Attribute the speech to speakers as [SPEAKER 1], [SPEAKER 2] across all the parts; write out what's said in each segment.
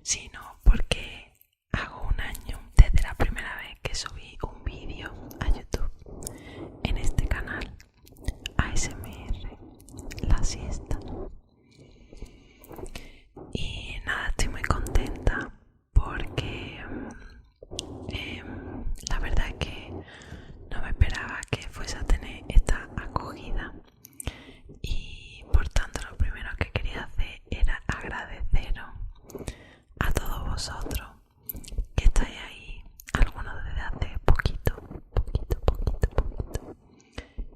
[SPEAKER 1] sino porque hago un año desde la primera vez que subí un vídeo a YouTube en este canal ASMR, la siesta. Y nada, estoy muy contenta porque la verdad es que no me esperaba que fuese a tener esta acogida, y por tanto lo primero que quería hacer era agradeceros a todos vosotros que estáis ahí, algunos desde hace poquito,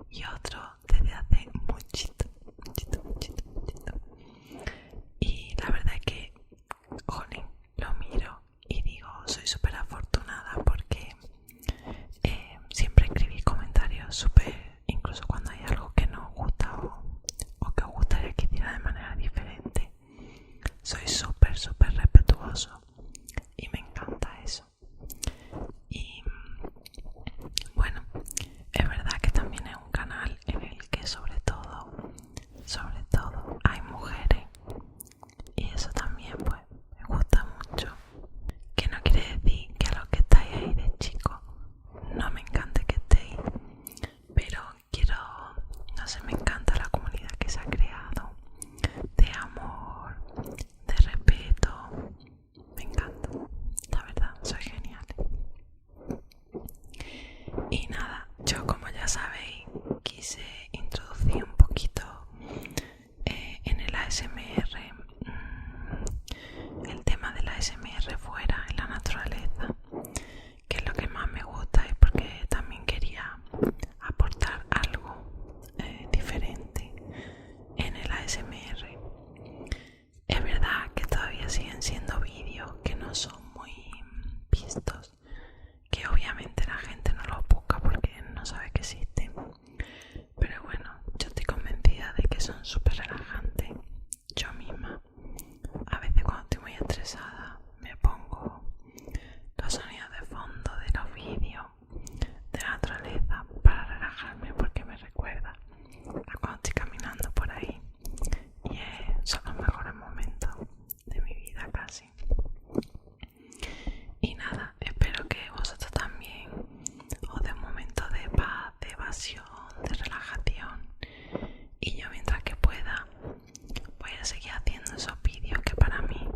[SPEAKER 1] y otros desde hace muchito. Y la verdad es que, jolín, lo miro y digo, soy súper afortunada porque siempre escribí comentarios súper, incluso cuando hay algo que no os gusta o que os gustaría que hiciera de manera diferente. Soy súper respetuoso y me encanta eso. Y bueno, es verdad que también es un canal en el que sobre todo hay mujeres, y eso también pues me gusta mucho. Que no quiere decir que a los que estáis ahí de chicos no me encante que estéis, pero quiero, no sé, me encanta la comunidad que se ha creado, de amor, de respeto, me encanta, la verdad, soy genial. Y nada, yo, como ya sabéis, quise introducir un poquito en el ASMR, el tema del ASMR fuera, en la naturaleza, que es lo que más me gusta, y porque también quería aportar algo diferente en el ASMR. Es verdad que todavía siguen siendo vídeos que no son muy vistos, que obviamente la gente no los busca porque no sabe que existen, pero bueno, yo estoy convencida de que son súper relajantes. Yo misma, a veces cuando estoy muy estresada, me pongo los sonidos de fondo de los vídeos de la naturaleza para relajarme, porque me recuerda a cuando estoy caminando por ahí, y son los mejores momentos de mi vida casi. Y nada, espero que vosotros también os dé un momento de paz, de evasión, de relajación, y yo, mientras que pueda, voy a seguir haciendo esos vídeos que para mí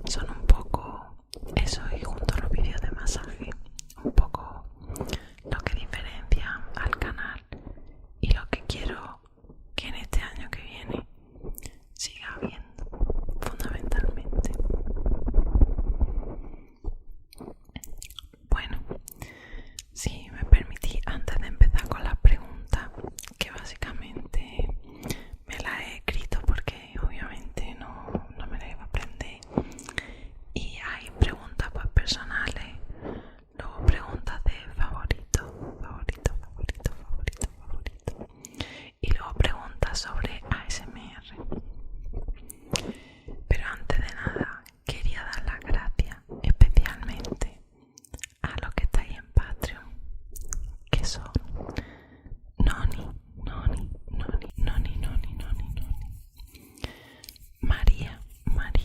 [SPEAKER 1] son un poco eso, y junto a los vídeos de masaje, un poco lo que diferencia al canal y lo que quiero que en este año que viene siga habiendo, fundamentalmente. Bueno, si me permitís, antes de empezar con las preguntas, que básicamente me las he escrito porque obviamente no me las iba a aprender, y hay preguntas pues personales, luego preguntas de favorito, y luego preguntas sobre ASMR. Pero antes de nada, quería dar las gracias especialmente a los que estáis en Patreon, que son Noni, María, Nathan,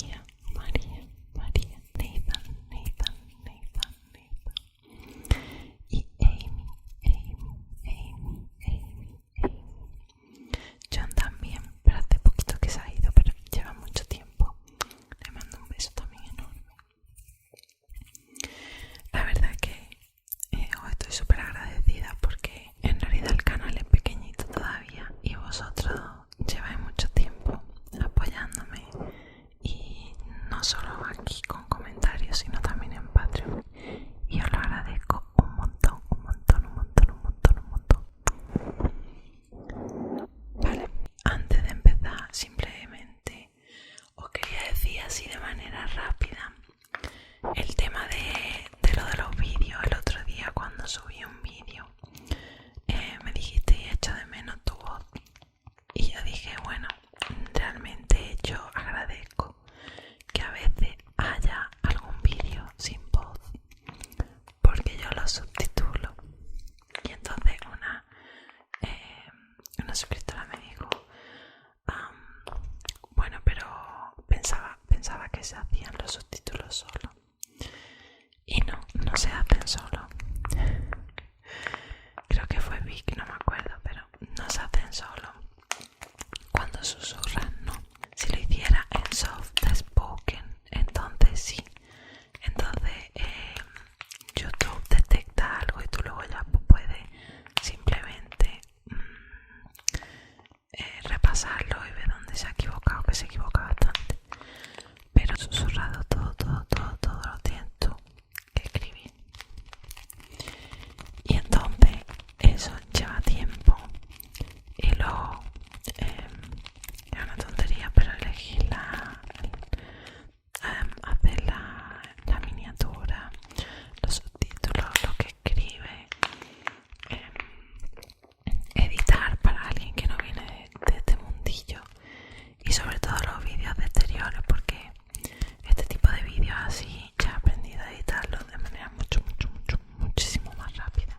[SPEAKER 1] y Amy. John también, pero hace poquito que se ha ido, pero lleva mucho tiempo. Le mando un beso también enorme. La verdad es que os estoy súper agradecida, porque en realidad el canal es pequeñito todavía y vosotros lleváis mucho tiempo apoyándome, y no solo aquí con comentarios, sino también en Patreon, y os lo agradezco un montón. Vale, antes de empezar, simplemente os quería decir así de manera rápida el tema de lo de los vídeos. El otro día, cuando subí un vídeo, me dijiste, echo de menos tu voz, y yo dije, bueno, realmente yo agradezco que a veces haya algún vídeo sin voz, porque yo lo subtitulo. Y entonces una suscriptora me dijo, bueno, pero pensaba que que se hacían los subtítulos solo. Y no, no se hacen solo. Creo que fue Vic, no me acuerdo, pero no se hacen solo. Cuando susurran, no. Si lo hiciera en soft spoken, entonces sí. Entonces YouTube detecta algo y tú luego ya puedes simplemente repasarlo y ver dónde se ha equivocado, que se equivoca bastante. Pero susurrado todo lo tienes tú que escribir. Y entonces eso lleva tiempo. Y luego es una tontería, pero elegir hacer la miniatura, los subtítulos, lo que escribe, editar para alguien que no viene de este mundillo, y sobre todo los vídeos de exteriores, porque este tipo de vídeos así ya he aprendido a editarlos de manera muchísimo más rápida.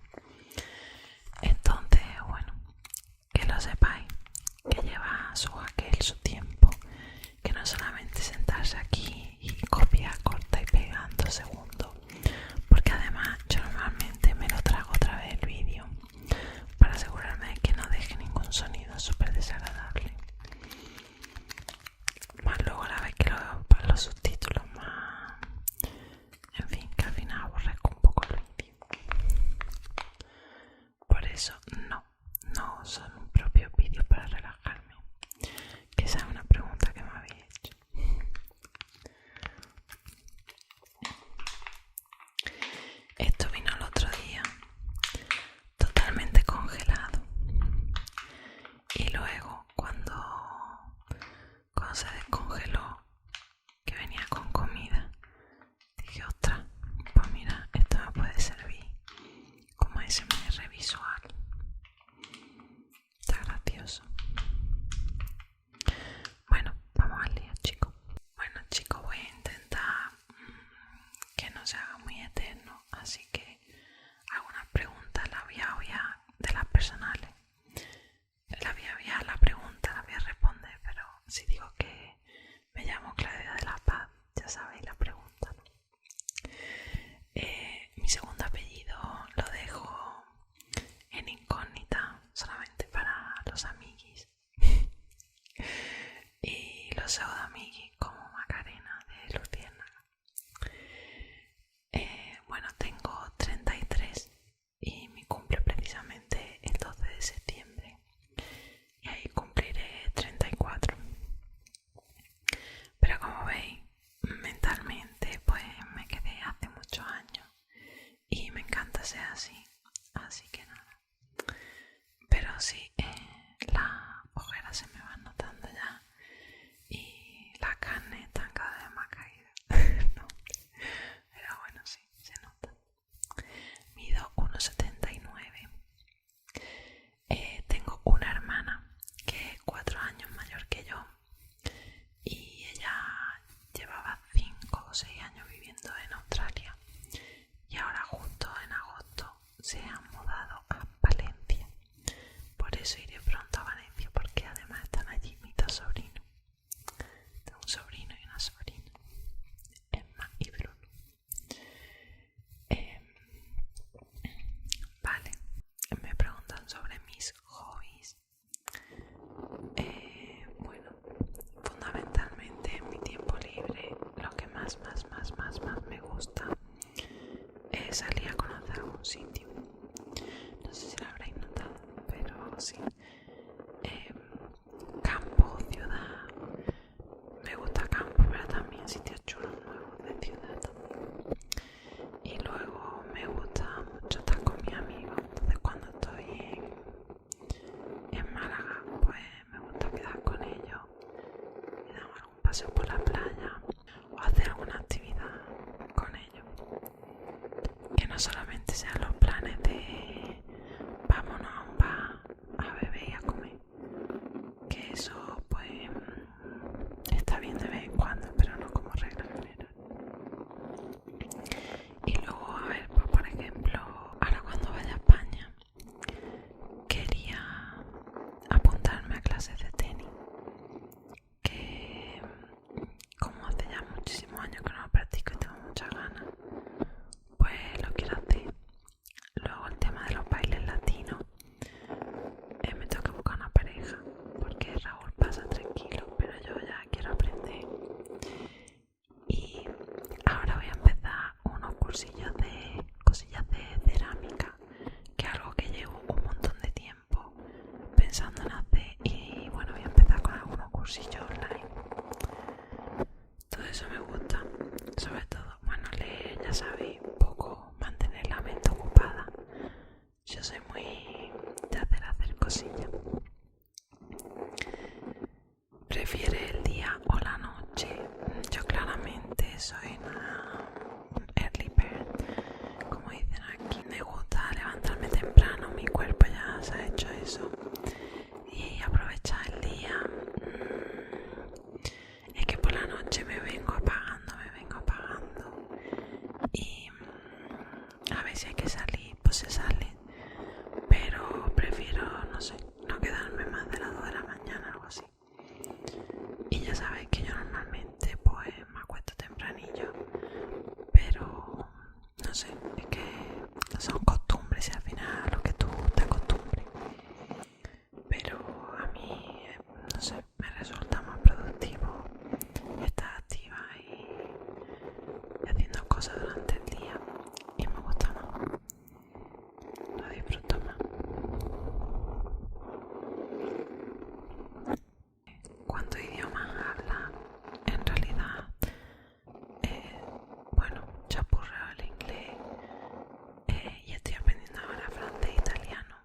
[SPEAKER 1] Entonces, bueno, que lo sepáis, que lleva su tiempo, que no solamente sentarse aquí y copiar, corta y pegar en 2 segundos, porque además yo normalmente me lo trago otra vez el vídeo para asegurarme de que no deje ningún sonido súper desagradable. Más luego la vez que lo veo para los subtítulos, más, en fin, que al final aborrezco un poco el vídeo. Por eso no son un propio vídeo para relajarme, que esa es una pregunta que me habéis hecho. Esto vino el otro día totalmente congelado, y luego cuando se descongeló, que venía con comida, dije, ostras, pues mira, esto me puede servir como SMR visual. Está gracioso. Bueno, vamos al lío, chicos. Bueno, chicos, voy a intentar que no se haga muy eterno, así que algunas preguntas las voy a obviar de las personales. La voy a obviar la pregunta, la voy a responder, pero si digo que me llamo Claudia de la Paz, ya sabéis la pregunta, ¿no? Mi segundo apellido lo dejo en incógnita, solamente para los amiguis. Y los pseudo-amiguis como Macarena de Luciérnaga. Bueno, tengo 33 y mi cumple precisamente el 12 de septiembre. Y ahí cumpliré 34. Pero como veis, mentalmente pues me quedé hace muchos años y me encanta ser así que nada. Pero sí, las ojeras se me van notando ya y la carne está cada vez más caída. No, pero bueno, sí, se nota. Mido 1,79. Tengo una hermana que es 4 años mayor que yo, y ella llevaba 5 o 6 años viviendo en Australia, y ahora justo en agosto se han mudado a Valencia. Por eso iré pronto a Valencia, porque además están allí mis 2 sobrinos. Tengo un sobrino y una sobrina, Emma y Bruno. Vale, me preguntan sobre mis hobbies. Bueno, fundamentalmente en mi tiempo libre lo que más me gusta es salir a conocer algún sitio. No sé si lo habréis notado, pero sí. Campo, ciudad. Me gusta campo, pero también sitios chulos nuevos de ciudad también. Y luego me gusta mucho estar con mis amigos. Entonces cuando estoy en Málaga, pues me gusta quedar con ellos y dar algún paseo por la playa o hacer alguna actividad con ellos. Que no solamente sean los planes de vámonos a un bar a beber cosas durante el día y me gusta más, lo disfruto más. ¿Cuántos idiomas habla? En realidad, bueno, chapurreo el inglés y estoy aprendiendo ahora francés e italiano,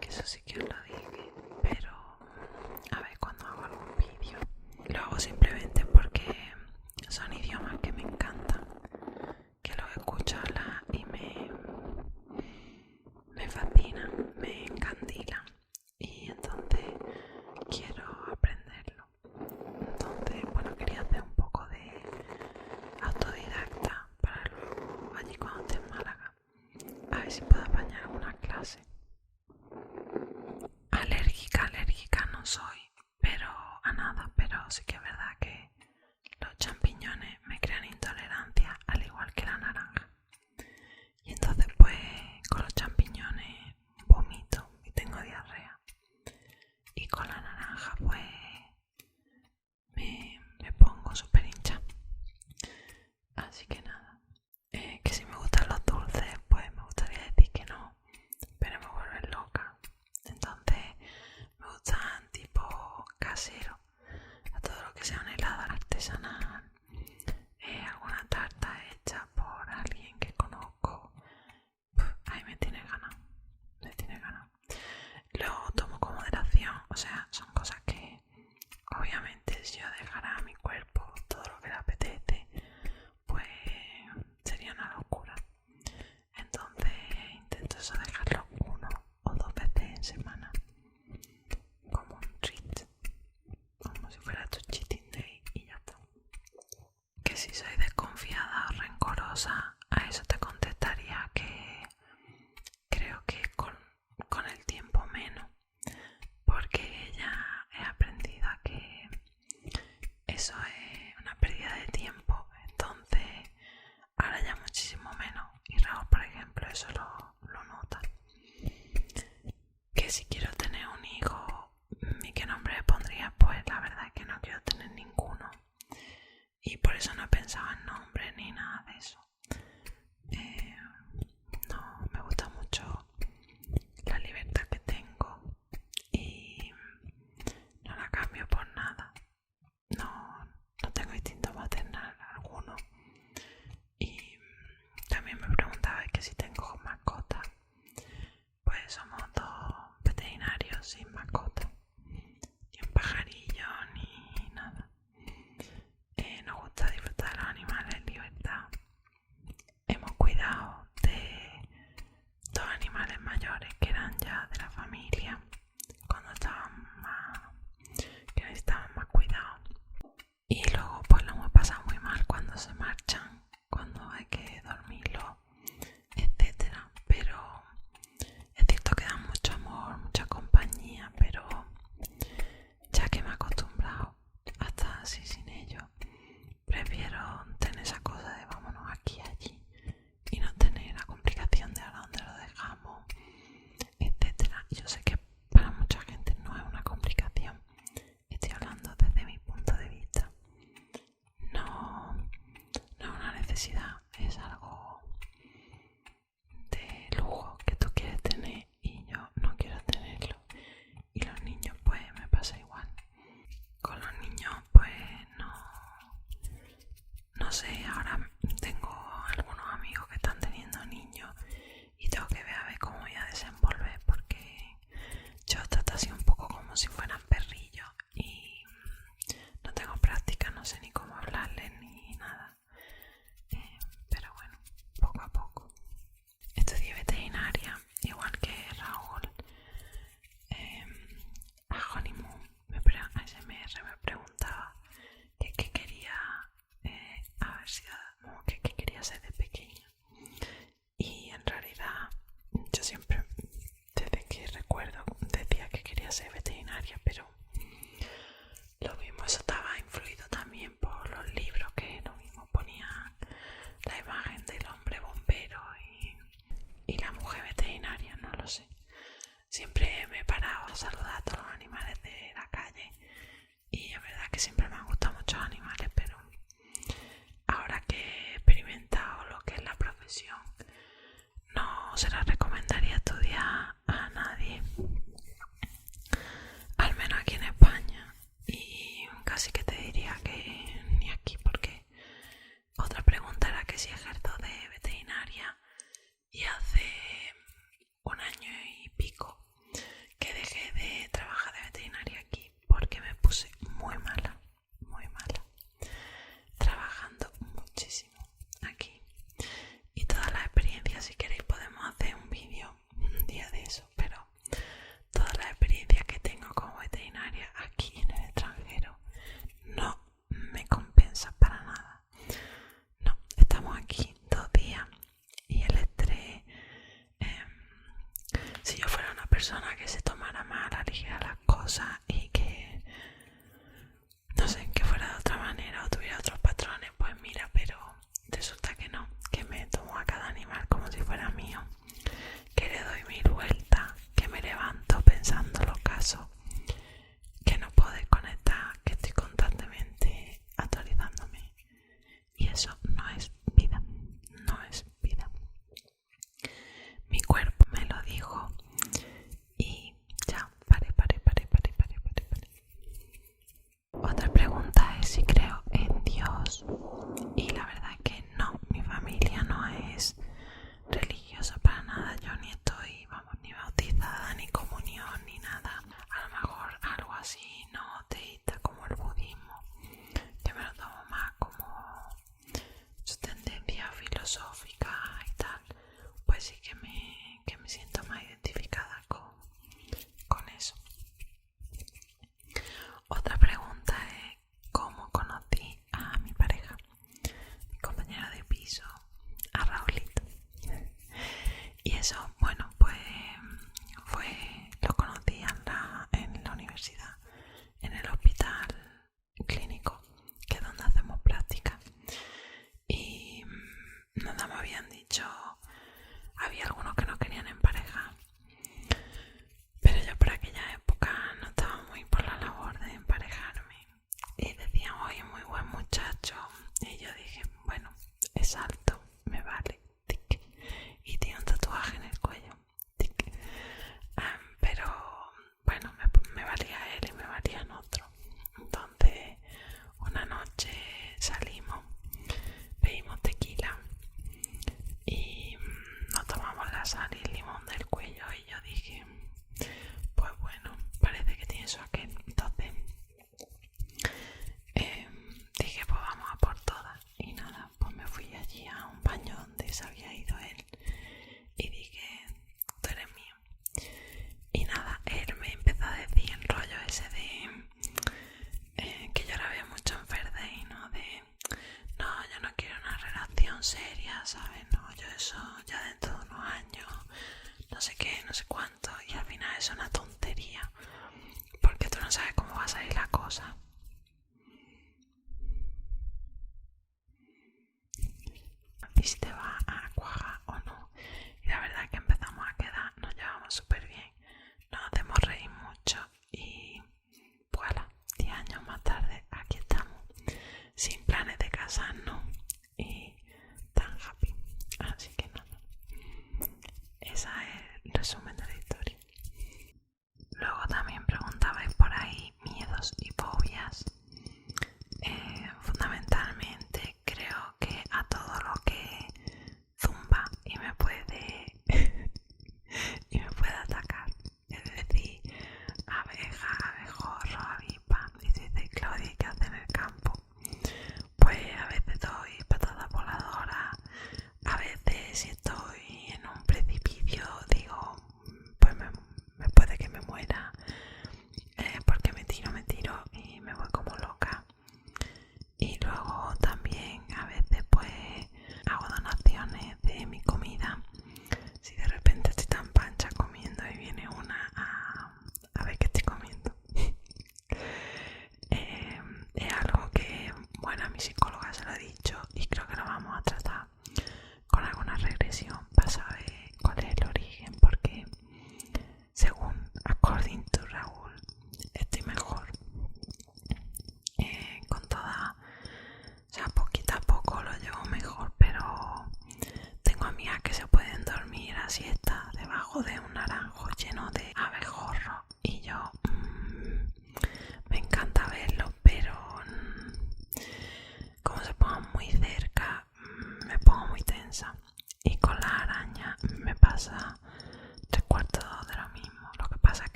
[SPEAKER 1] que eso sí que os lo dije, pero a ver cuando hago algún vídeo. Lo hago simplemente porque son idiomas que me encantan, que los escucho hablar y me fascinan, me encandilan y entonces quiero aprenderlo. Entonces, bueno, quería hacer un poco de autodidacta para luego allí cuando esté en Málaga a ver si puedo apañar alguna clase. Alérgica no soy, pero a nada, pero sí que es verdad que los champiñones me crean intolerancia, al igual que la naranja. Y entonces pues con los champiñones vomito y tengo diarrea. Y con la naranja pues me pongo súper hincha. Así que nada, que si me gustan los dulces pues me gustaría decir que no, pero me vuelven loca. Entonces me gustan tipo casero, a todo lo que sea un helado artesanal, alguna tarta hecha por alguien que conozco. Ahí me tiene ganas, me tiene ganas. Lo tomo con moderación, o sea, son cosas que obviamente si yo dejara a mi cuerpo todo lo que le apetece, pues sería una locura. Entonces intento eso, dejarlo 1 o 2 veces en semana, como un treat, como si fuera tu cheating day y ya está. Que si soy desconfiada o rencorosa, a eso te contestaría que creo que con el tiempo menos, porque ya he aprendido a que eso es una pérdida de tiempo, entonces ahora ya muchísimo menos. Y Raúl, por ejemplo, eso lo nota. Que si quiero tener un hijo, ¿y qué nombre le pondría? Pues la verdad es que no quiero tener ninguno. Y por eso no he pensado en nombre ni nada de eso. No, me gusta mucho la libertad que tengo y no la cambio por nada. No tengo instinto maternal alguno. Y también me preguntaba que si tengo mascota. Pues somos 2 veterinarios sin mascota, ni un pajarillo ni nada. Nos gusta disfrutar de los animales en libertad. Hemos cuidado de 2 animales mayores que eran ya de la familia cuando estaban más, que necesitaban más cuidado. Y luego pues lo hemos pasado muy mal cuando se marchan, cuando hay que dormirlo, etcétera. Pero es cierto que dan mucho amor, mucha compañía, pero ya que me he acostumbrado a estar así sin ellos, prefiero tener esa cosa de vámonos aquí y allí y no tener la complicación de ahora dónde lo dejamos, etcétera. Y yo sé que para mucha gente no es una complicación, estoy hablando desde mi punto de vista. No es una necesidad, es algo de lujo que tú quieres tener y yo no quiero tenerlo. Y los niños pues me pasa igual. Con los niños pues no sé, ahora tengo algunos amigos que están teniendo niños y tengo que ver a ver cómo voy a desenvolver, porque yo trato así un poco como si fueran perrillos y no tengo práctica, no sé ni cómo hablarles ni nada. Pero bueno, poco a poco. Estudié veterinaria, igual que Raúl. A Honeymoon, ASMR me preguntaba que qué quería haber sido, que qué quería ser de pequeña. Y en realidad yo siempre, desde que recuerdo, decía que quería ser veterinaria, pero lo mismo, eso estaba influido también por los libros, que lo mismo ponían la imagen del hombre bombero y la mujer veterinaria, no lo sé. Siempre me he parado a saludar a todos los animales de la calle y es verdad que siempre me han gustado mucho los animales, pero ahora que he experimentado eso no es vida, no es vida. Mi cuerpo me lo dijo y ya, paré. Otra pregunta es si creo en Dios, y la verdad que no, mi familia no es religiosa para nada. Yo ni estoy, vamos, ni bautizada, ni comunión, ni nada. A lo mejor algo así no teísta como el budismo, que me lo tomo más como su tendencia filosófica y tal. Pues sí que me siento más identificada con eso. Otra pregunta es cómo conocí a mi pareja, mi compañero de piso, a Raulito. Y eso, bueno, pues lo conocí en la universidad, en el hospital clínico, que es donde hacemos práctica. Y nada, me habían dicho, había algunos que no querían en pareja, pero yo por aquella época no estaba muy por la labor de emparejarme. Y decían, oye, muy buen muchacho. Y yo dije, bueno, es alto, me vale, tic. Y tiene un tatuaje en el cuello, tic. Pero bueno, me valía él y me valían otro. Entonces, una noche salimos, pedimos tequila y nos tomamos la sal y el limón del cuello. Y yo dije, pues bueno, parece que tiene su aquel. Entonces dije, pues vamos a por todas. Y nada, pues me fui allí a un baño donde se había ido él y dije, tú eres mío. Y nada, él me empezó a decir el rollo ese de que yo la veo mucho en Verde, ¿no? De no, yo no quiero una relación seria, ¿sabes? No, yo eso ya dentro de unos años, no sé qué, no sé cuánto. Y al final es una tontería, porque tú no sabes cómo va a salir la cosa. Y si te va a cuajar o no. Y la verdad es que empezamos a quedar, nos llevamos súper bien, nos hacemos reír mucho y voilà, 10 años más tarde aquí estamos, sin planes de casarnos y tan happy. Así que nada, ese es el resumen de la historia.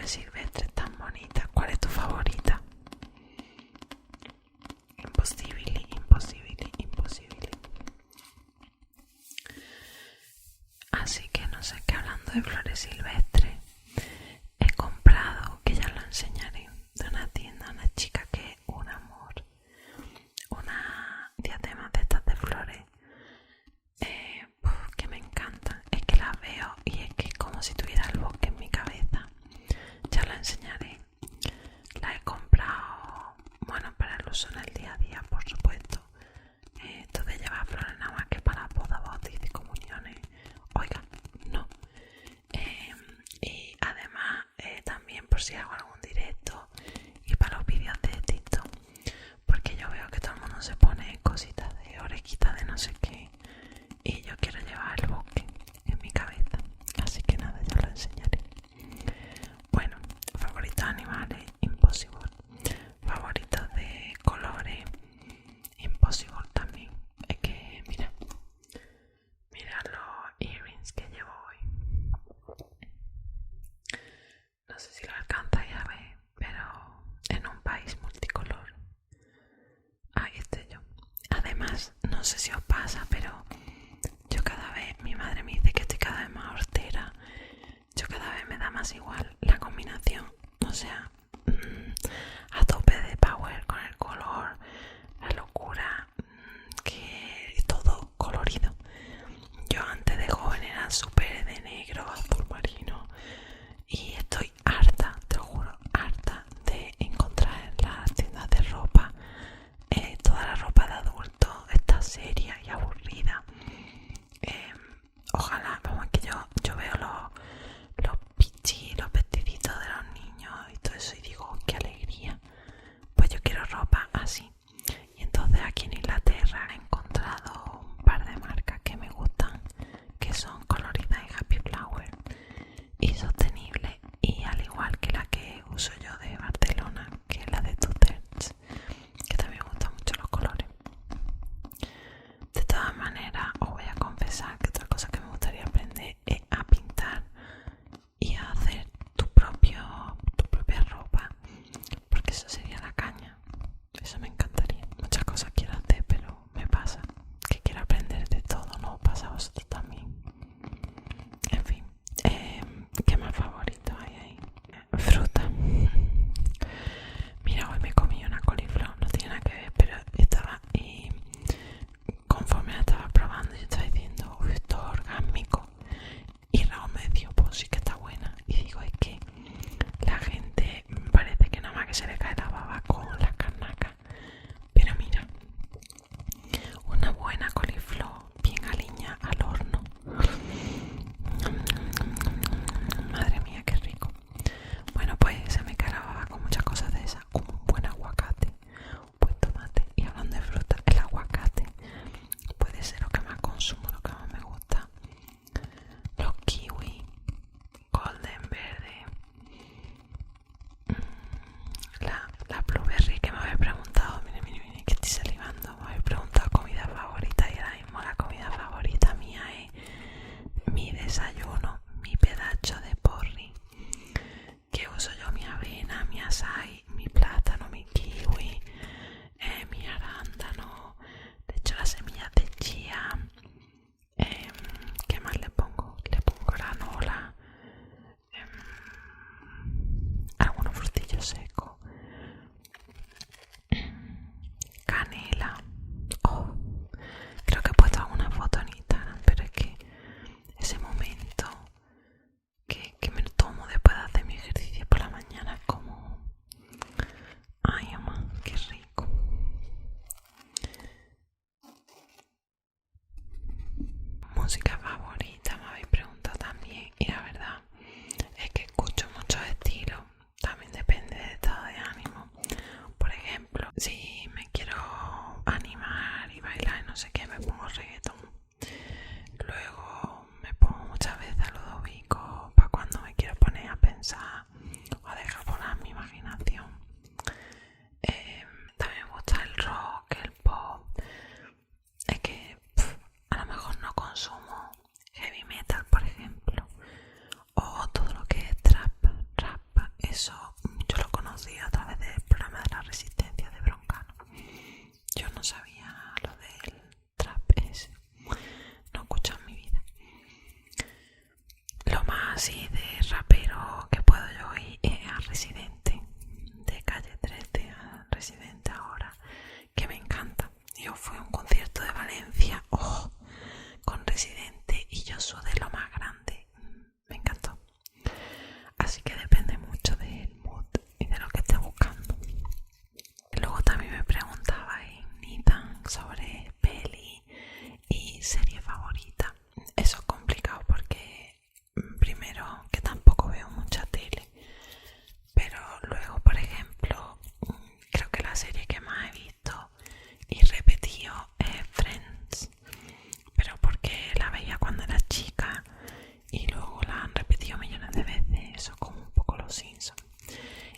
[SPEAKER 1] flores silvestres tan bonitas. ¿Cuál es tu favorita? Imposible, imposible, imposible. Así que no sé qué, hablando de flores silvestres, he comprado, que ya lo enseñaré, de una tienda, una chica que es un amor, una diadema de estas de flores que me encantan. Es que las veo y es que es como si tuviera el bosque en mi cabeza. Ya lo enseñaré. La he comprado, bueno, para el uso en el día a día, por supuesto. Esto de llevar flores nada más que para bodas, bautizos y comuniones, oiga, no. Y además también por si hago algún directo y para los vídeos de TikTok, porque yo veo que todo el mundo se pone cositas de orejitas de no sé qué y yo quiero llevar el bosque en mi cabeza, así que nada, ya lo enseñaré. Bueno, favoritos animales, Impossible. Favoritos de colores, Impossible también. Es que mira los earrings que llevo hoy. No sé si lo alcanzáis a ver, pero en un país multicolor. Ahí estoy yo. Además, no sé si os pasa, pero yo cada vez, mi madre me dice que estoy cada vez más hortera. Yo cada vez me da más igual la combinación. O sea, a tope de power con el color, la locura, que todo colorido. Yo antes de joven era súper de negro, azul marino, y estoy harta, te lo juro, harta de encontrar en las tiendas de ropa toda la ropa de adulto está seria y aburrida. Ojalá, vamos, que yo veo los pichis, los vestiditos de los niños y todo eso y digo, qué alegría. Pues yo quiero ropa así. Y entonces aquí en Inglaterra he encontrado un par de marcas que me gustan, que son coloridas en Happy Flower y sostenibles, y al igual que la que uso yo de Barcelona, que es la de Tutors, que también me gustan mucho los colores. De todas maneras, os voy a confesar que otra cosa que me gustaría aprender es a pintar y a hacer tu propia ropa, porque eso sería la caña. Eso me encantaría. Muchas cosas quiero hacer, pero me pasa que quiero aprender de todo. ¿No os pasa a vosotros también? En fin, ¿qué más favorito hay ahí? Fruta. Mira, hoy me comí una coliflor, no tiene nada que ver, pero estaba y conforme la estaba probando yo estaba diciendo, uy, esto es orgásmico. Y Raúl me dijo, pues sí que está buena. Y digo, es que la gente parece que nada más que se le cae la baba con las carnacas. Pero mira, una buena coliflor bien aliñada al horno. Madre mía, qué rico. Bueno, pues eso yo lo conocí a través del programa de la Resistencia de Broncano. Yo no sabía lo del trap ese, no he escuchado en mi vida. Lo más así de rapero que puedo yo oír es a Residente, de Calle 13 a Residente ahora, que me encanta. Yo fui a un concierto de Valencia, con Residente, y yo sudé lo más grande, me encantó. Así que depende mucho del mood y de lo que esté buscando. Luego también me preguntaba Nathan sobre peli y serie favorita. Eso es complicado porque primero que tampoco veo mucha tele, pero luego, por ejemplo, creo que la serie que más he visto y repetido es Friends, pero porque la veía cuando era chica y luego la han repetido millones de veces. Eso es como un poco Los Simpsons.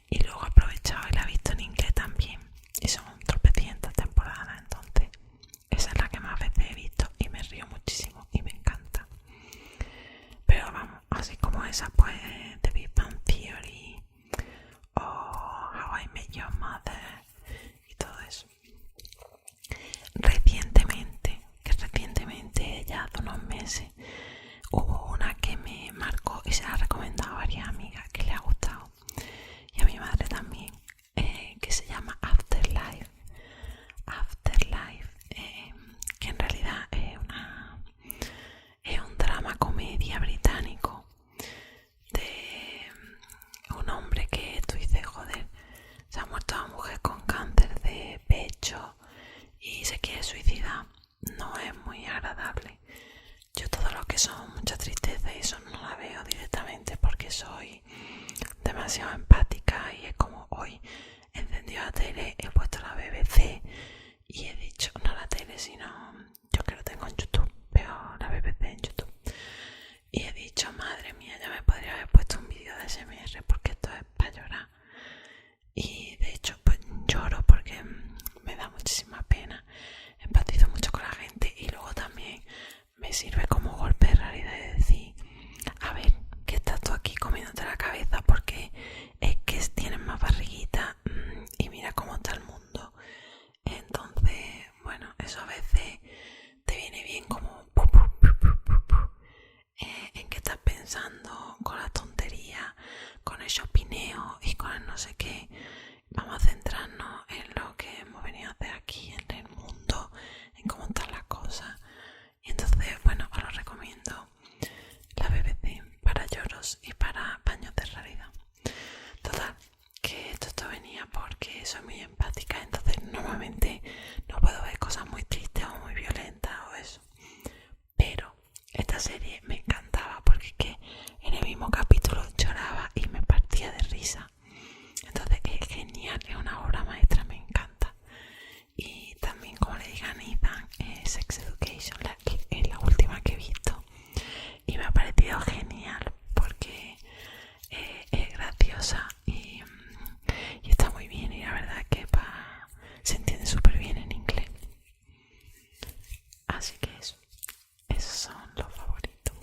[SPEAKER 1] Y luego he aprovechado y la he visto en inglés también, y son tropecientas temporadas, entonces esa es la que más veces he visto y me río muchísimo y me encanta. Pero vamos, así como esa, pues The Big Bang Theory o How I Met Your Mother y todo eso. Recientemente, ya hace unos meses, hubo una que me marcó y se la he recomendado a varias amigas que le ha gustado, y a mi madre también, que se llama Afterlife. Que en realidad es un drama comedia británico de un hombre que tú dices, joder, se ha muerto una mujer con cáncer de pecho y se quiere suicidar. No es muy agradable. Yo todo lo que son mucha tristeza y eso no la veo directamente porque soy demasiado empática, y es como hoy he encendido la tele, he puesto la BBC y he dicho, no la tele sino yo que lo tengo en YouTube, veo la BBC en YouTube, y he dicho, madre mía, ya me podría haber puesto un vídeo de SMR porque esto es para llorar. Y de hecho pues lloro porque me da muchísima pena, empatizo mucho con la gente, y luego también me sirve como golpe de realidad de decir, a ver, que estás tú aquí comiéndote la cabeza porque es que tienes más barriguita, y mira cómo está el mundo. Entonces, bueno, eso a veces te viene bien como en qué estás pensando, con la tontería, con el shopineo y con el no sé qué. Vamos a centrarnos en lo que hemos venido a hacer aquí, en el mundo, en cómo están las cosas. Y entonces, bueno, os lo recomiendo, la BBC, para lloros y para baños de realidad. Total, que esto venía porque soy muy empática, entonces normalmente no puedo ver cosas muy tristes o muy violentas o eso. Pero esta serie me encantaba porque es que en el mismo capítulo lloraba y me partía de risa. Entonces es genial, es una obra maestra, me encanta. Y también, como le digan a Nathan, Sex Education es la última que he visto y me ha parecido genial porque es graciosa y está muy bien, y la verdad es que se entiende súper bien en inglés. Así que esos son los favoritos.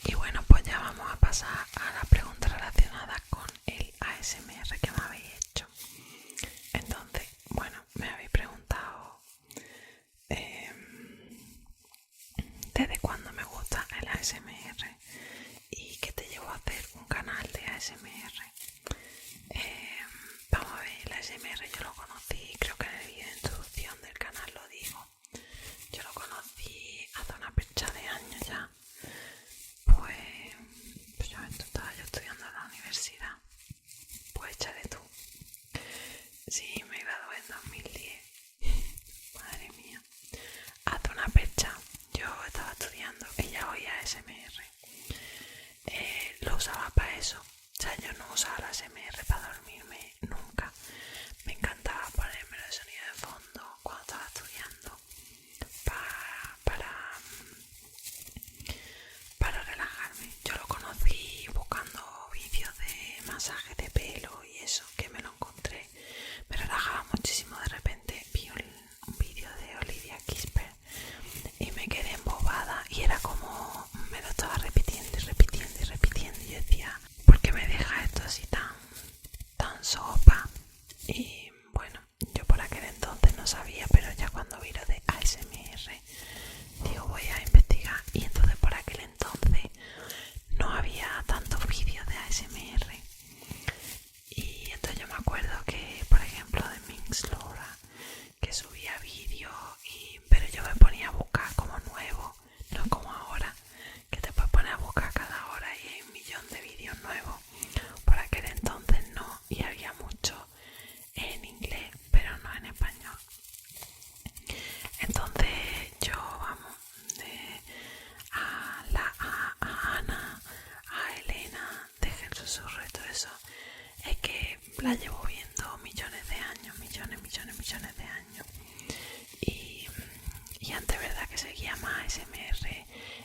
[SPEAKER 1] Y bueno, pues ya vamos a pasar a la pregunta relacionada con el ASMR que me habéis hecho. Entonces, bueno, me habéis preguntado desde cuándo me gusta el ASMR y qué te llevó a hacer un canal de ASMR. Vamos a ver, el ASMR yo lo conocí, creo que en el vídeo de introducción del canal lo digo. Yo lo conocí hace una percha de años ya. Pues yo estaba yo estudiando en la universidad. Pues échale tú. Sí, me gradué en 2010. Madre mía. Hace una percha yo estaba estudiando y ya oía ASMR. Lo usaba para eso. O sea, yo no usaba la ASMR para dormirme nunca. Me encantaba ponerme el sonido de fondo cuando estaba estudiando para relajarme. Yo lo conocí buscando vídeos de masaje de pelo y eso, que me lo encontré. Me relajaba muchísimo. De repente vi un vídeo de Olivia Kisper y me quedé embobada, y era como me lo estaba repitiendo y repitiendo y repitiendo, y yo decía, ¿por qué me deja esto así tan es que la llevo viendo millones de años, millones de años. Y antes, verdad, que seguía más ASMR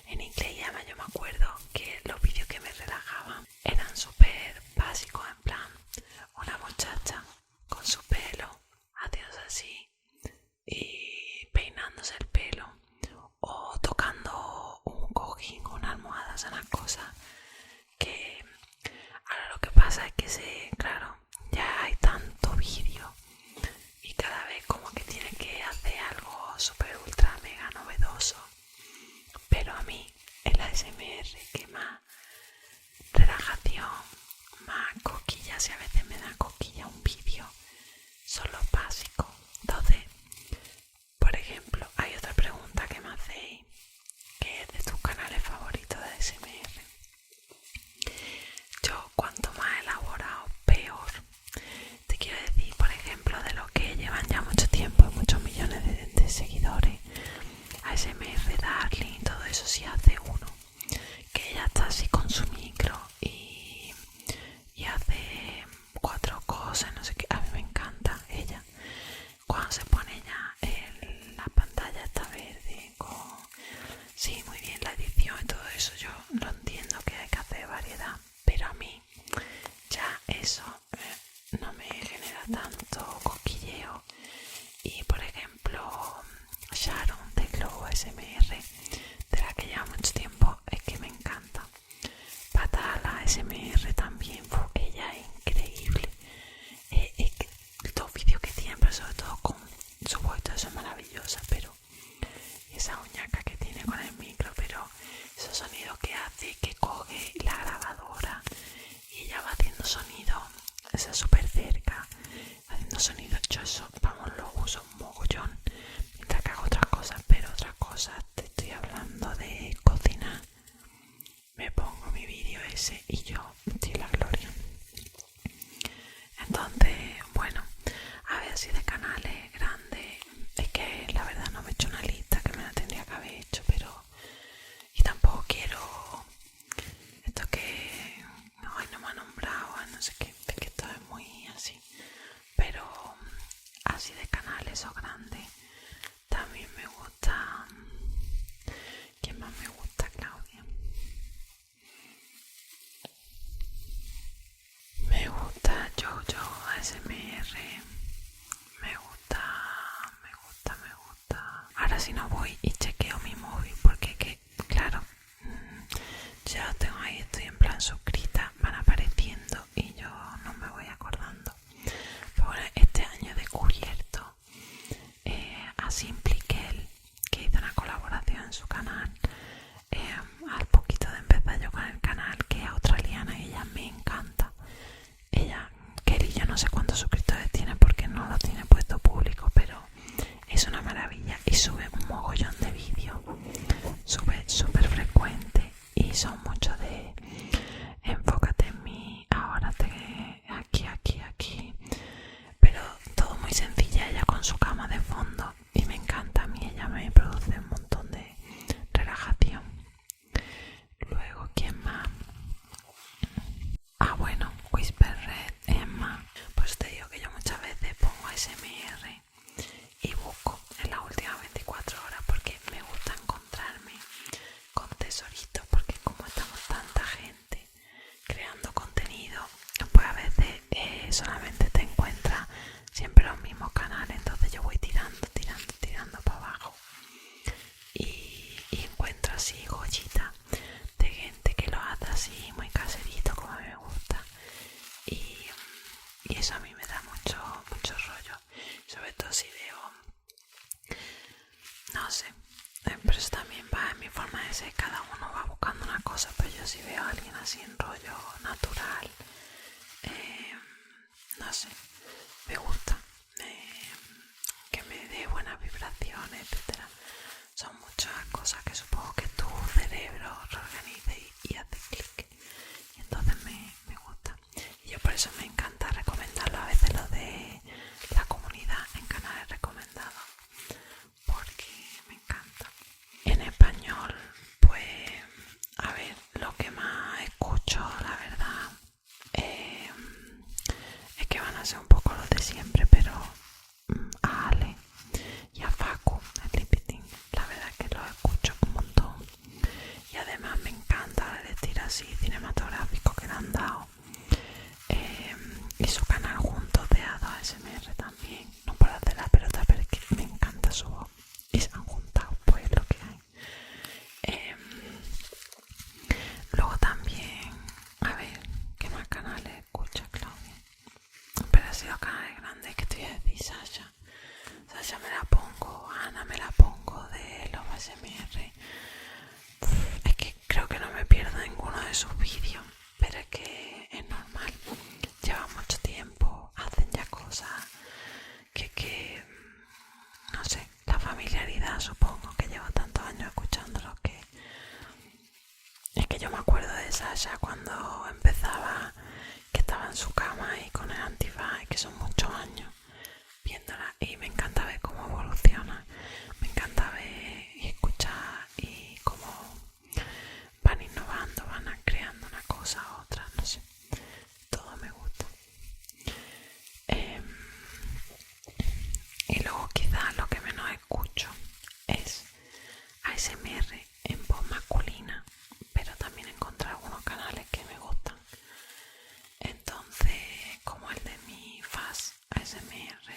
[SPEAKER 1] en inglés, y además yo me acuerdo que los vídeos que me relajaban eran súper básicos, en plan una muchacha con su pelo haciéndose así y peinándose el pelo, o tocando un cojín con una almohada. Son las cosas que ahora lo que pasa es que claro, ya hay tanto vídeo y cada vez como que tiene que hacer algo súper ultra mega novedoso. Pero a mí el ASMR que más relajación, más cosquillas, y a veces me da cosquilla un vídeo, son los básicos. Entonces, por ejemplo, hay otra pregunta que me hacéis, que es de tus canales favoritos de ASMR. Yo, cuanto más elaborado, peor. Te quiero decir, por ejemplo, de los que llevan ya mucho tiempo y muchos millones de seguidores, ASMR Darling y todo eso, si hace uno que ella está así con su micro y hace 4 cosas, no sé qué, a mí me encanta ella. Cuando se pone ya en la pantalla está verde con... Sí, muy bien la edición y todo eso, yo lo entiendo que hay que hacer variedad, pero a mí ya eso no me genera tanto cosquilleo. Y por ejemplo, Sharon de Glow ASMR, de la que lleva mucho tiempo, es que me encanta. Patala ASMR también, ella es increíble. Es que los vídeos que tiene, pero sobre todo con su voz, todo eso es maravillosa, pero esa uñaca que tiene con el micro, pero esos sonidos que hace, que coge la grabadora y ella va haciendo sonido, esa súper cerca, haciendo sonido. Yo eso, vamos, lo uso un mogollón mientras que hago otras cosas, pero otras cosas, te estoy hablando de cocinar, me pongo mi vídeo ese y yo estoy en la gloria. Entonces, bueno, a ver, si de canales grandes, es que la verdad no me he hecho una lista, que me la tendría que haber hecho, pero... Y tampoco quiero esto que hoy no me ha nombrado, no sé qué, es que esto es muy así. Pero así de canales o grandes, también me gusta... ¿Quién más me gusta? Claudia. Me gusta Jojo ASMR. Me gusta. Ahora si no voy y chequeo mi móvil, porque que, claro, ya tengo ahí, estoy en plan suscrita, van apareciendo y yo no me voy acordando. Pero bueno, este año he descubierto a Simplikel, que hizo una colaboración en su canal, al poquito de empezar yo con el canal, que es australiana y ella me encanta. Ella, Kelly, yo no sé cuántos suscriptores tiene porque no lo tiene puesto público, pero es una maravilla y sube un mogollón de vídeos, sube súper frecuente y son muchos de enfócate en mí, ahora aquí, pero todo muy sencilla, ella con su cama de fondo, y me encanta. A mí ella me produce un montón de relajación. Luego, ¿quién más? Ah, bueno, Whisper Red, Emma. Pues te digo que yo muchas veces pongo ASMR y busco en las últimas 24 horas porque me gusta encontrarme con tesoritos, porque como estamos tanta gente creando contenido, pues a veces solamente te encuentras siempre los mismos canales. Entonces yo voy tirando para abajo y encuentro así joyitas de gente que lo hace así muy caserito, como a mí me gusta, y eso a mí me da mucho rollo, sobre todo si veo, no sé, pero eso también va en mi forma de ser, cada uno va buscando una cosa, pero yo si veo a alguien así en rollo natural, no sé, me gusta, que me dé buenas vibraciones, etcétera. Son muchas cosas que supongo que tu cerebro reorganiza y hace clic, y entonces me gusta. Y yo por eso me encanta recomendarlo a veces, lo de la comunidad en canales recomendados, porque me encanta. En español, pues a ver, lo que más escucho, la verdad, sé, un poco lo de siempre, pero a Ale y a Facu, el Lipiting, la verdad que lo escucho un montón. Y además me encanta el estilo así cinematográfico que le han dado. Y su canal juntos de A2ASMR también. No por hacer la pelota, pero es que me encanta su voz. Y se han juntado, pues lo que hay. Luego también, a ver, ¿qué más canales escucha Claudia? Pero así los canales grandes que te voy a decir, Sasha. Sasha me la pongo, Ana me la pongo de los ASMR. Es que creo que no me pierdo ninguno de sus vídeos, pero es que es normal. Lleva mucho tiempo, hacen ya cosas que no sé, la familiaridad, supongo que llevo tantos años escuchándolo que es que yo me acuerdo de Sasha cuando empezaba, que estaba en su cama y con el antifaz, que son muchos años viéndola, y me encanta ver cómo evoluciona, me encanta ver y escuchar y cómo van innovando, van creando una cosa a otra, no sé, todo me gusta. Y luego quizás lo que menos escucho es ASMR en voz masculina, pero también encontré algunos canales que me gustan. Entonces, como el de mi Faz ASMR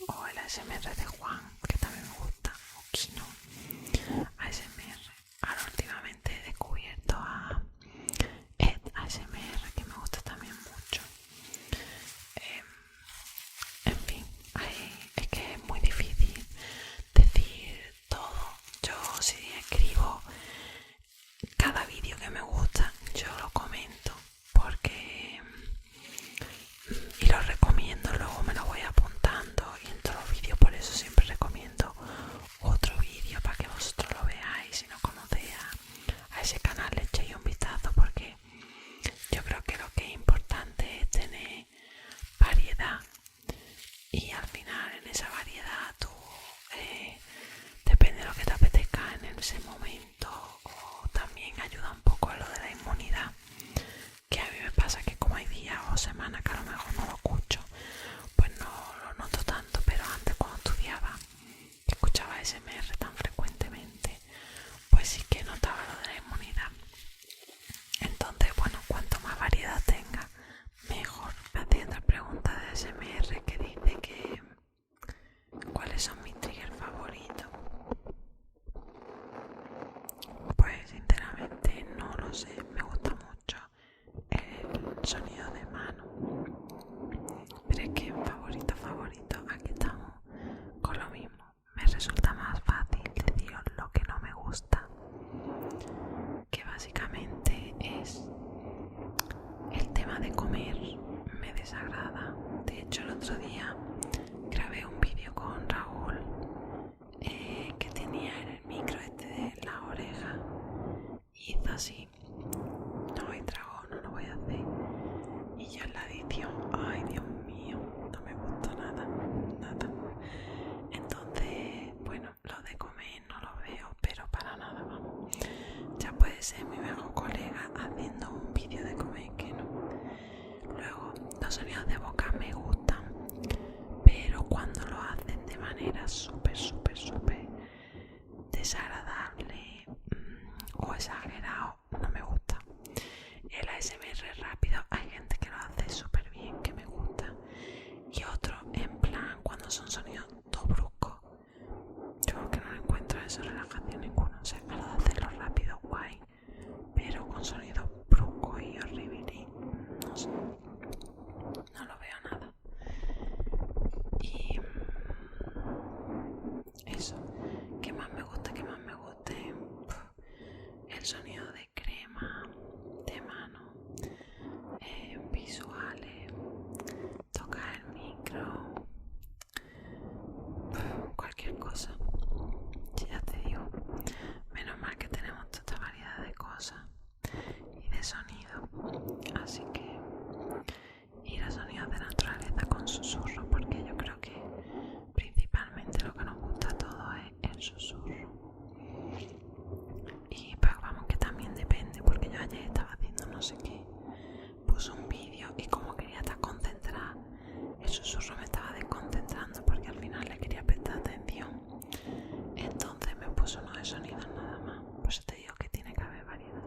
[SPEAKER 1] o el ASMR de Juan, que también me gusta, o Kino ASMR. Ahora últimamente he descubierto a Ed ASMR, que me gusta también mucho. En fin, es que es muy difícil decir todo. Yo si escribo cada vídeo que me gusta, yo lo comento porque y lo recomiendo, luego me lo voy apuntando y en todos los vídeos, por eso siempre recomiendo otro vídeo para que vosotros lo veáis. Si no conocéis a ese canal, le echéis un vistazo, porque yo creo que lo que es importante es tener variedad, y al final en esa variedad tú depende de lo que te apetezca en ese momento, o también ayuda un poco a lo de la inmunidad, que a mí me pasa que como hay días o semanas que a lo mejor no lo escucho, pues no lo noto tanto, pero antes cuando estudiaba, que escuchaba SMR tan frecuentemente, pues sí que notaba lo de la inmunidad. Entonces, bueno, cuanto más variedad tenga, mejor. Me hacía otra pregunta de SMR que dice que ¿cuáles son mis triggers favoritos? Pues sinceramente no lo sé, me gusta mucho el sonido de mano, pero es que favorito, aquí estamos con lo mismo. Me resulta más fácil deciros lo que no me gusta, que básicamente es el tema de comer. Me desagrada. De hecho, el otro día grabé un vídeo con Raúl que tenía el micro este de la oreja, y hizo así, no hay dragón, no lo voy a hacer, y yo en la edición, ay Dios mío, no me gustó nada. Entonces, bueno, lo de comer no lo veo, pero para nada, vamos, ya puede ser mi mejor colega haciendo un vídeo de comer que no. Luego, los sonidos de boca me gustan, pero cuando lo hacen de manera súper desagradable o exagerado, no me gusta. El ASMR rápido, hay gente que lo hace súper bien, que me gusta, y otro en plan cuando son sonidos todo bruscos. Yo creo que no encuentro esa relajación ninguna. O sea, a lo de hacerlo rápido, guay, pero con sonidos bruscos y horribles, no sé, no lo veo nada. Y eso, ¿qué más me gusta? El sonido de crema, de mano, visuales, tocar el micro, susurro me estaba desconcentrando porque al final le quería prestar atención. Entonces me puso uno de sonidos nada más. Por eso te digo que tiene que haber variedad.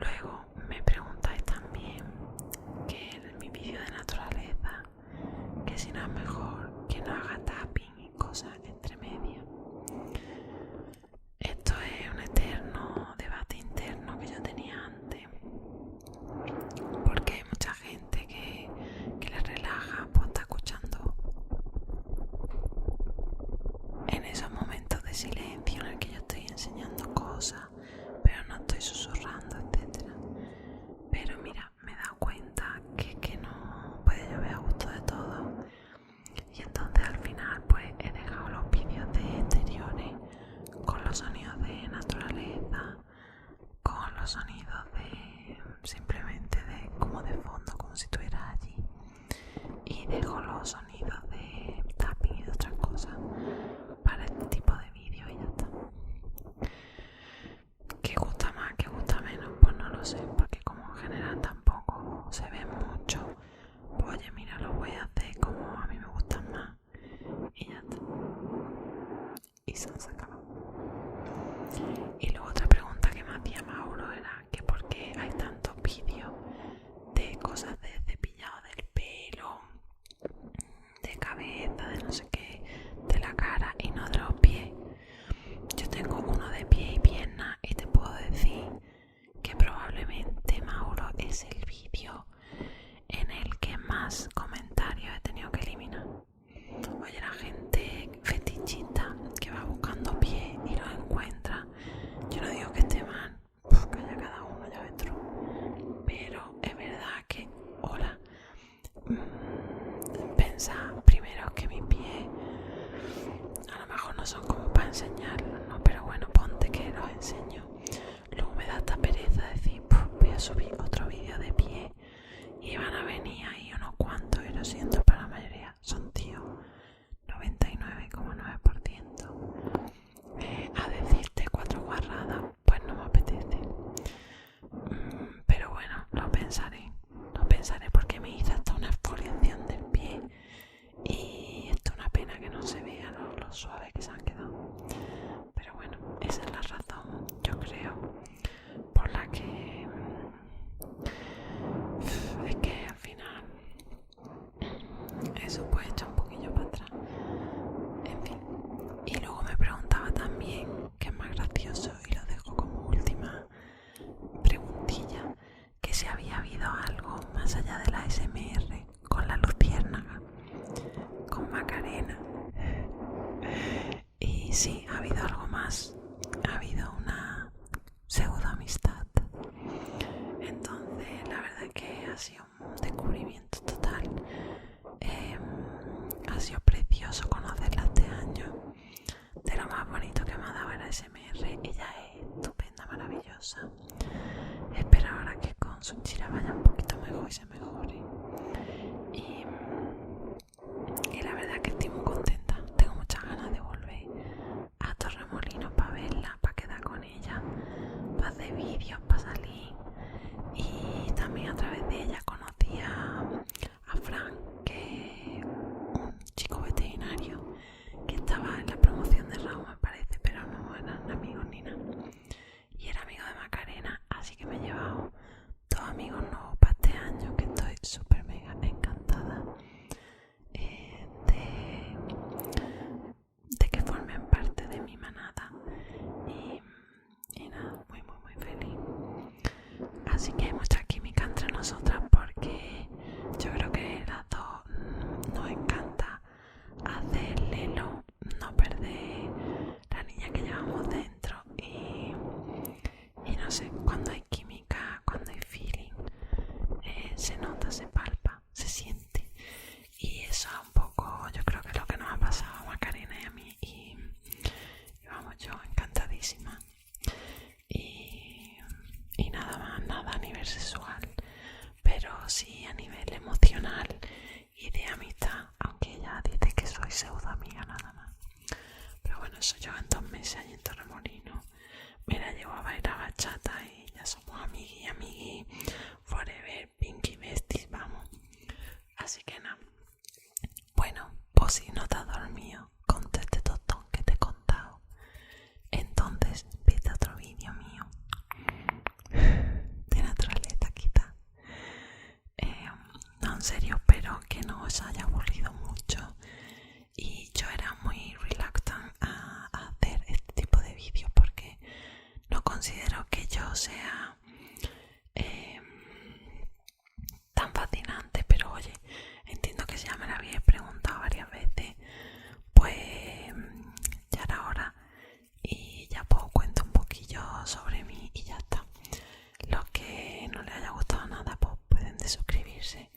[SPEAKER 1] Luego me preguntáis también que en mi vídeo de naturaleza, que si no es mejor que no haga tapping y cosas entre medias. Esto es un eterno debate interno que yo tenía antes, porque hay mucha gente que le relaja, pues está escuchando en esos momentos de silencio en el que yo estoy enseñando cosas, pero no estoy susurrando, etcétera. Pero mira, me he dado cuenta que no puede llover a gusto de todo, y entonces al final pues he dejado los vídeos de exteriores con los sonidos de naturaleza, con los sonidos de simplemente de como de fondo, como si estuviera allí, y dejo los sonidos de tapping y de otras cosas para este tipo de vídeo y ya está. ¿Qué gusta más, qué gusta menos? Pues no lo sé, porque como en general tampoco se ve mucho, pues oye, mira, lo voy a hacer como a mí me gustan más y ya está. Y se han sacado. Y luego otra pregunta que me hacía Mauro era que por qué hay tantos vídeos de cosas de cepillado del pelo, de cabeza, de no sé qué, de la cara y no de los pies. Yo tengo uno de pie y pierna y te puedo decir que probablemente, Mauro, es el vídeo en el que más comentarios he tenido que eliminar. Oye, la gente fetichista que va buscando pies y los encuentra, yo no digo que esté mal, que haya cada uno, ya ves tú, pero es verdad que, hola, pensa primero que mis pies a lo mejor no son como para enseñarlos, ¿no? Pero bueno, ponte que los enseño. Luego me da esta pereza decir, voy a subir otro vídeo de pie y van a venir ahí unos cuantos, y lo siento, pero la mayoría son tíos, 99,9%. A decirte 4 guarradas, pues no me apetece. Pero bueno, lo pensaré porque me hice hasta una exfoliación del pie y esto es una pena que no se vea lo suave que se han quedado. Pero bueno, esa es la razón, yo creo, por la que es que al final eso pues echa un poquillo para atrás. En fin. Y luego me preguntaba también, que es más gracioso y lo dejo como última preguntilla, que si había habido algo más allá de la ASMR con la luciérnaga, con Macarena. Y sí, ha habido algo más, ha habido una pseudo amistad. Entonces la verdad es que ha sido un descubrimiento total. Ha sido precioso conocerla este año. De lo más bonito que me ha dado el ASMR. Ella es estupenda, maravillosa. Espero ahora que con su chira vaya un poquito mejor y se mejore. Y la verdad es que estoy muy contenta. Tengo muchas ganas de volver a Torremolinos para verla, para quedar con ella, para hacer vídeos, para salir. Y también a través de ella conocí a Fran, que es un chico veterinario que estaba en la promoción de Raúl, me parece, pero no eran amigos ni nada. Y era amigo de Macarena, así que me he llevado 2 amigos nuevos para este año, que estoy súper mega encantada de que formen parte de mi manada. Y nada, muy muy muy feliz. Así que hay mucha química entre nosotras porque yo creo que las dos nos encanta hacerle no perder la niña que llevamos dentro y no sé, cuando hay química, cuando hay feeling, se nota, se palpa, se siente, y eso es un poco, yo creo que es lo que nos ha pasado a Macarena y a mí, y vamos, yo encantadísima. Y nada más, nada a nivel sexual, pero sí a nivel emocional y de amistad, aunque ella dice que soy pseudo amiga nada más. Pero bueno, eso yo en 2 meses allí en Torremolinos me la llevo a bailar bachata y ya somos amigui, forever, pinky besties, vamos, en serio, pero que no os haya aburrido mucho. Y yo era muy reluctant a hacer este tipo de vídeos porque no considero que yo sea tan fascinante, pero oye, entiendo que si ya me lo habéis preguntado varias veces, pues ya era hora y ya pues os cuento un poquillo sobre mí y ya está. Los que no les haya gustado nada pues pueden desuscribirse